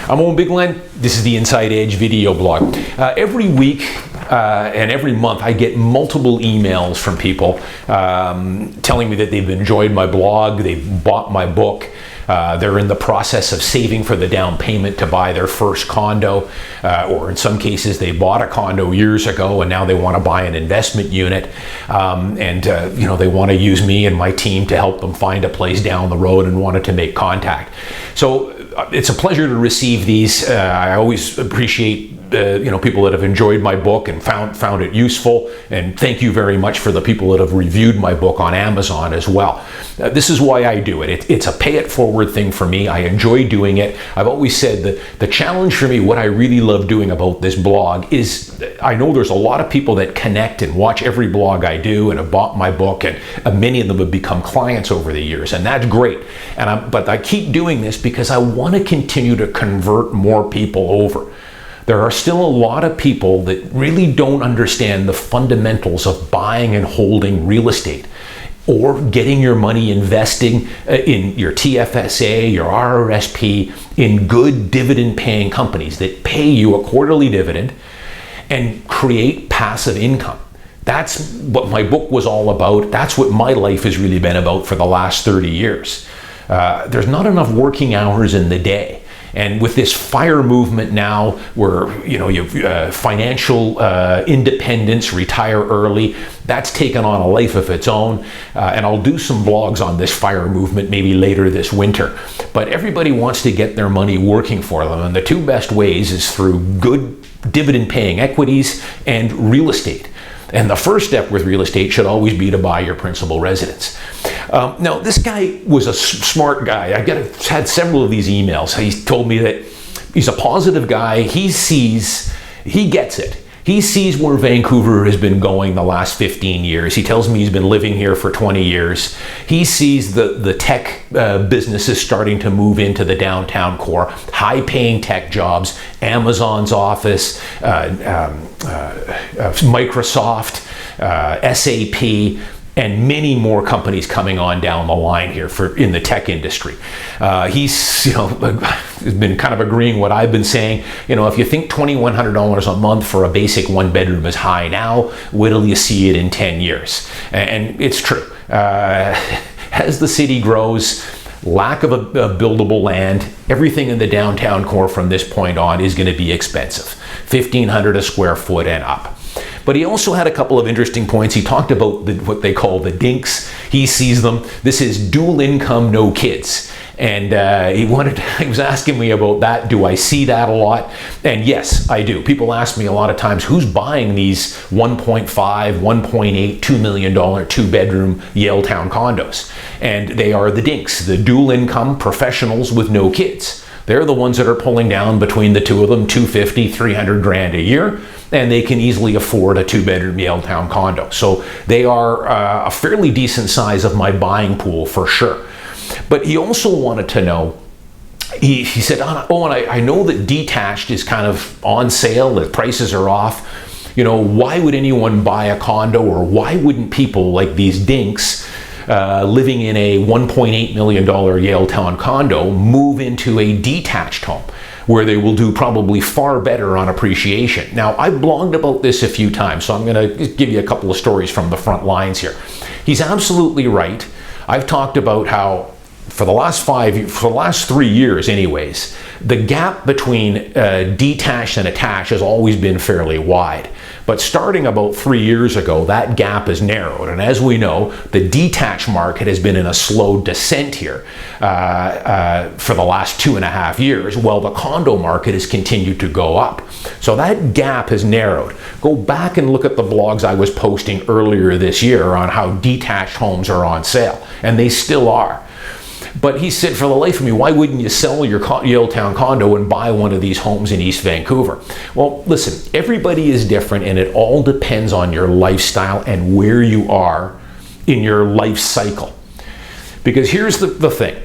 I'm Owen Bigland. This is the Inside Edge video blog. Every week and every month I get multiple emails from people telling me that they've enjoyed my blog, they've bought my book, they're in the process of saving for the down payment to buy their first condo, or in some cases they bought a condo years ago and now they want to buy an investment unit, and they want to use me and my team to help them find a place down the road and wanted to make contact. So it's a pleasure to receive these. I always appreciate people that have enjoyed my book and found it useful, and thank you very much for the people that have reviewed my book on Amazon as well. This is why I do it. It's a pay it forward thing for me. I enjoy doing it. I've always said that the challenge for me, what I really love doing about this blog is, I know there's a lot of people that connect and watch every blog I do and have bought my book, and many of them have become clients over the years, and that's great. But I keep doing this because I want to continue to convert more people over. There are still a lot of people that really don't understand the fundamentals of buying and holding real estate, or getting your money investing in your TFSA, your RRSP, in good dividend paying companies that pay you a quarterly dividend and create passive income. That's what my book was all about. That's what my life has really been about for the last 30 years. There's not enough working hours in the day. And with this FIRE movement now, where you've financial independence, retire early, that's taken on a life of its own. And I'll do some blogs on this FIRE movement maybe later this winter. But everybody wants to get their money working for them, and the two best ways is through good dividend-paying equities and real estate. And the first step with real estate should always be to buy your principal residence. Now, this guy was a smart guy. Had several of these emails. He told me that he's a positive guy. He gets it. He sees where Vancouver has been going the last 15 years. He tells me he's been living here for 20 years. He sees the tech businesses starting to move into the downtown core, high-paying tech jobs, Amazon's office, Microsoft, SAP, and many more companies coming on down the line here in the tech industry. He's been kind of agreeing what I've been saying. If you think $2,100 a month for a basic one bedroom is high now, wait till you see it in 10 years. And it's true. As the city grows, lack of a buildable land, everything in the downtown core from this point on is going to be expensive. $1,500 a square foot and up. But he also had a couple of interesting points. He talked about what they call the Dinks. He sees them. This is dual income, no kids. And he was asking me about that. Do I see that a lot? And yes, I do. People ask me a lot of times, who's buying these $1.5, $1.8, $2 million two-bedroom Yaletown condos? And they are the Dinks, the dual income professionals with no kids. They're the ones that are pulling down between the two of them $250,000, $300,000 a year, and they can easily afford a two-bedroom Yaletown condo. So they are a fairly decent size of my buying pool for sure. But he also wanted to know, he said, Owen, I know that Detached is kind of on sale, the prices are off. Why would anyone buy a condo, or why wouldn't people like these Dinks living in a $1.8 million Yaletown condo move into a detached home where they will do probably far better on appreciation? Now, I've blogged about this a few times, so I'm going to give you a couple of stories from the front lines here. He's absolutely right. I've talked about how for the last 3 years anyways, the gap between detached and attached has always been fairly wide. But starting about 3 years ago, that gap has narrowed. And as we know, the detached market has been in a slow descent here for the last 2.5 years, while the condo market has continued to go up. So that gap has narrowed. Go back and look at the blogs I was posting earlier this year on how detached homes are on sale, and they still are. But he said, for the life of me, why wouldn't you sell your Yaletown condo and buy one of these homes in East Vancouver? Well, listen, everybody is different, and it all depends on your lifestyle and where you are in your life cycle. Because here's the thing.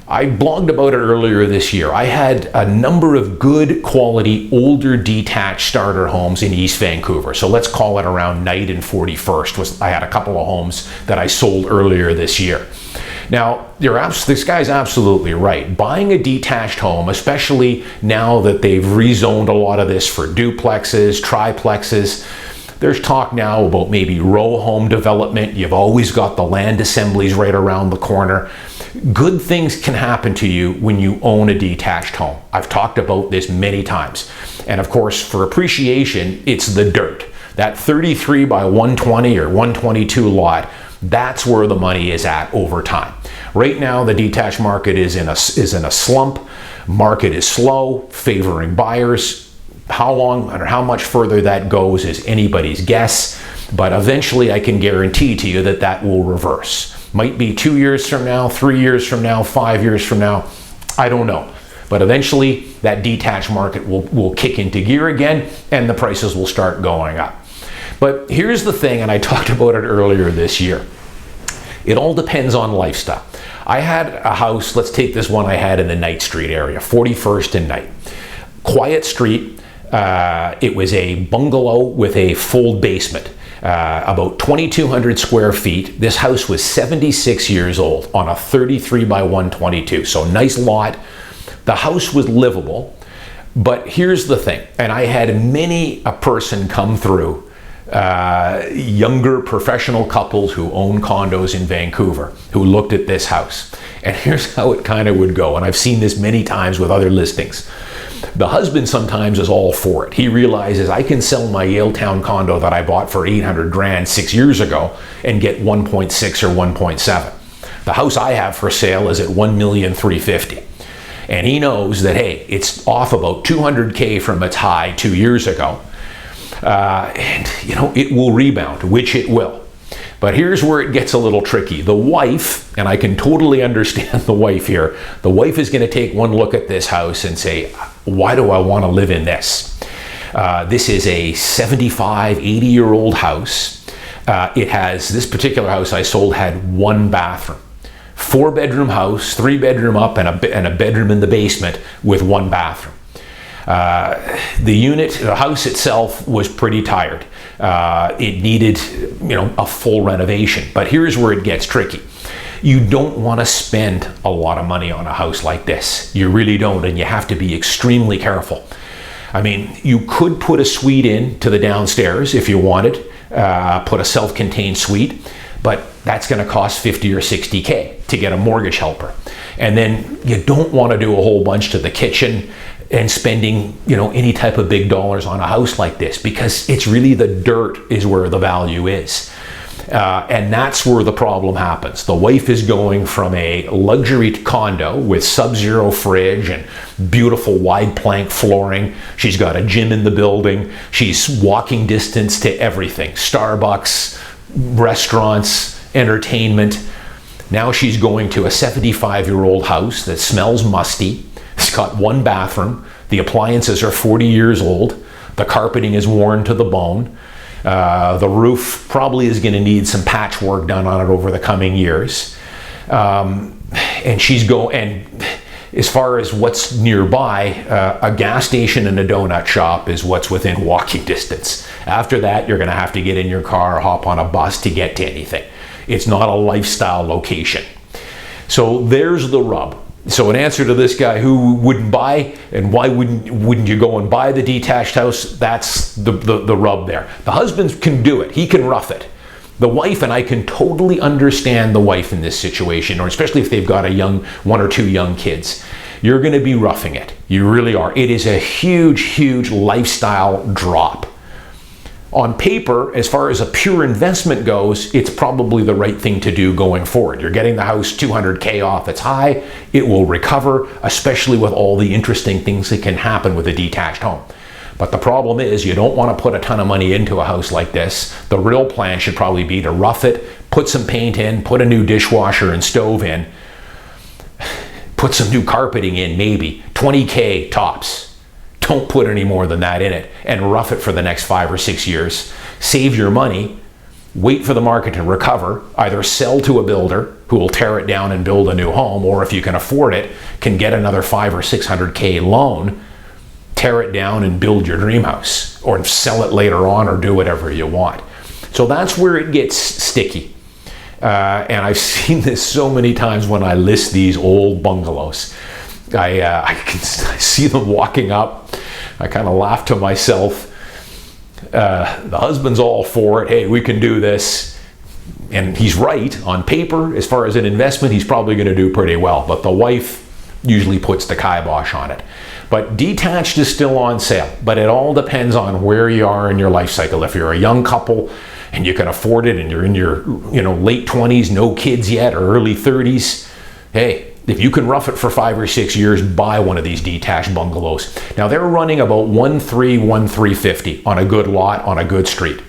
I blogged about it earlier this year. I had a number of good quality, older detached starter homes in East Vancouver. So let's call it around Knight and 41st. I had a couple of homes that I sold earlier this year. Now, this guy's absolutely right. Buying a detached home, especially now that they've rezoned a lot of this for duplexes, triplexes, there's talk now about maybe row home development. You've always got the land assemblies right around the corner. Good things can happen to you when you own a detached home. I've talked about this many times. And of course, for appreciation, it's the dirt. That 33 by 120 or 122 lot, that's where the money is at over time. Right now, the detached market is in a slump. Market is slow, favoring buyers. How long or how much further that goes is anybody's guess, but eventually I can guarantee to you that that will reverse. Might be 2 years from now, 3 years from now, 5 years from now, I don't know. But eventually that detached market will kick into gear again and the prices will start going up. But here's the thing, and I talked about it earlier this year. It all depends on lifestyle. I had a house, let's take this one I had in the Knight Street area, 41st and Knight. Quiet street. It was a bungalow with a full basement, about 2,200 square feet. This house was 76 years old on a 33 by 122, so nice lot. The house was livable, but here's the thing, and I had many a person come through, younger professional couples who own condos in Vancouver who looked at this house. And here's how it kind of would go, and I've seen this many times with other listings. The husband sometimes is all for it. He realizes I can sell my Yaletown condo that I bought for 800 grand 6 years ago and get 1.6 or 1.7. The house I have for sale is at 1,350,000. And he knows that, hey, it's off about 200K from its high 2 years ago. And you know, it will rebound, which it will. But here's where it gets a little tricky. The wife, and I can totally understand the wife here, the wife is going to take one look at this house and say, why do I want to live in this? This is a 75, 80-year-old house. This particular house I sold had one bathroom. 4-bedroom house, 3-bedroom up, and a bedroom in the basement with one bathroom. The house itself was pretty tired. It needed, a full renovation. But here's where it gets tricky. You don't want to spend a lot of money on a house like this. You really don't, and you have to be extremely careful. I mean, you could put a suite in to the downstairs if you wanted, put a self-contained suite, but that's going to cost 50 or 60K to get a mortgage helper. And then you don't want to do a whole bunch to the kitchen and spending, any type of big dollars on a house like this, because it's really the dirt is where the value is. And that's where the problem happens. The wife is going from a luxury condo with sub-zero fridge and beautiful wide plank flooring. She's got a gym in the building. She's walking distance to everything. Starbucks, restaurants, entertainment. Now she's going to a 75-year-old house that smells musty. It's got one bathroom. The appliances are 40 years old. The carpeting is worn to the bone. The roof probably is going to need some patchwork done on it over the coming years. And as far as what's nearby, a gas station and a donut shop is what's within walking distance. After that, you're going to have to get in your car or hop on a bus to get to anything. It's not a lifestyle location. So there's the rub. So in answer to this guy who wouldn't buy, and why wouldn't you go and buy the detached house, that's the rub there. The husband can do it. He can rough it. The wife, and I can totally understand the wife in this situation, or especially if they've got one or two young kids. You're going to be roughing it. You really are. It is a huge, huge lifestyle drop. On paper, as far as a pure investment goes, it's probably the right thing to do going forward. You're getting the house 200K off its high. It will recover, especially with all the interesting things that can happen with a detached home. But the problem is you don't want to put a ton of money into a house like this. The real plan should probably be to rough it, put some paint in, put a new dishwasher and stove in, put some new carpeting in, maybe 20K tops. Don't put any more than that in it, and rough it for the next 5 or 6 years. Save your money, wait for the market to recover, either sell to a builder who will tear it down and build a new home, or if you can afford it, can get another 500 or 600K loan, tear it down and build your dream house, or sell it later on, or do whatever you want. So that's where it gets sticky. And I've seen this so many times when I list these old bungalows. I see them walking up. I kind of laugh to myself. The husband's all for it. Hey, we can do this. And he's right. On paper, as far as an investment, he's probably going to do pretty well. But the wife usually puts the kibosh on it. But detached is still on sale. But it all depends on where you are in your life cycle. If you're a young couple and you can afford it and you're in your late 20s, no kids yet, or early 30s, hey, if you can rough it for 5 or 6 years, buy one of these detached bungalows. Now they're running about 1.350 on a good lot on a good street.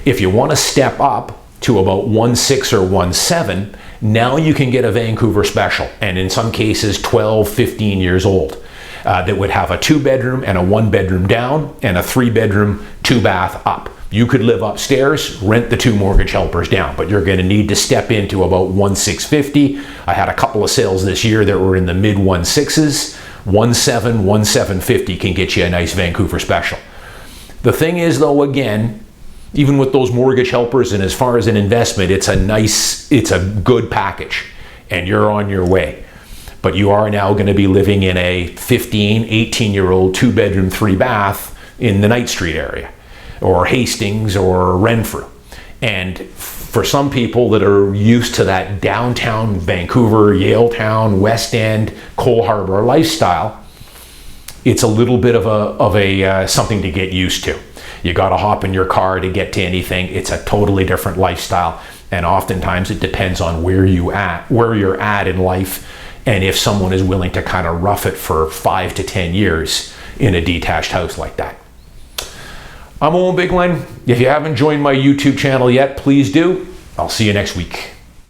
If you want to step up to about 1.6 or 1.7, now you can get a Vancouver special, and in some cases 12, 15 years old, that would have a 2-bedroom and a 1-bedroom down and a 3-bedroom, 2-bath up. You could live upstairs, rent the 2 mortgage helpers down, but you're going to need to step into about 1.650. I had a couple of sales this year that were in the mid 1.6s. 1.7, 1.750 can get you a nice Vancouver special. The thing is, though, again, even with those mortgage helpers and as far as an investment, it's a good package and you're on your way. But you are now going to be living in a 15, 18-year-old 2-bedroom, 3-bath in the Knight Street area, or Hastings or Renfrew. And for some people that are used to that downtown Vancouver, Yaletown, West End, Cole Harbour lifestyle, it's a little bit of a something to get used to. You got to hop in your car to get to anything. It's a totally different lifestyle, and oftentimes it depends on where you're at in life, and if someone is willing to kind of rough it for 5 to 10 years in a detached house like that. I'm Owen Bigland. If you haven't joined my YouTube channel yet, please do. I'll see you next week.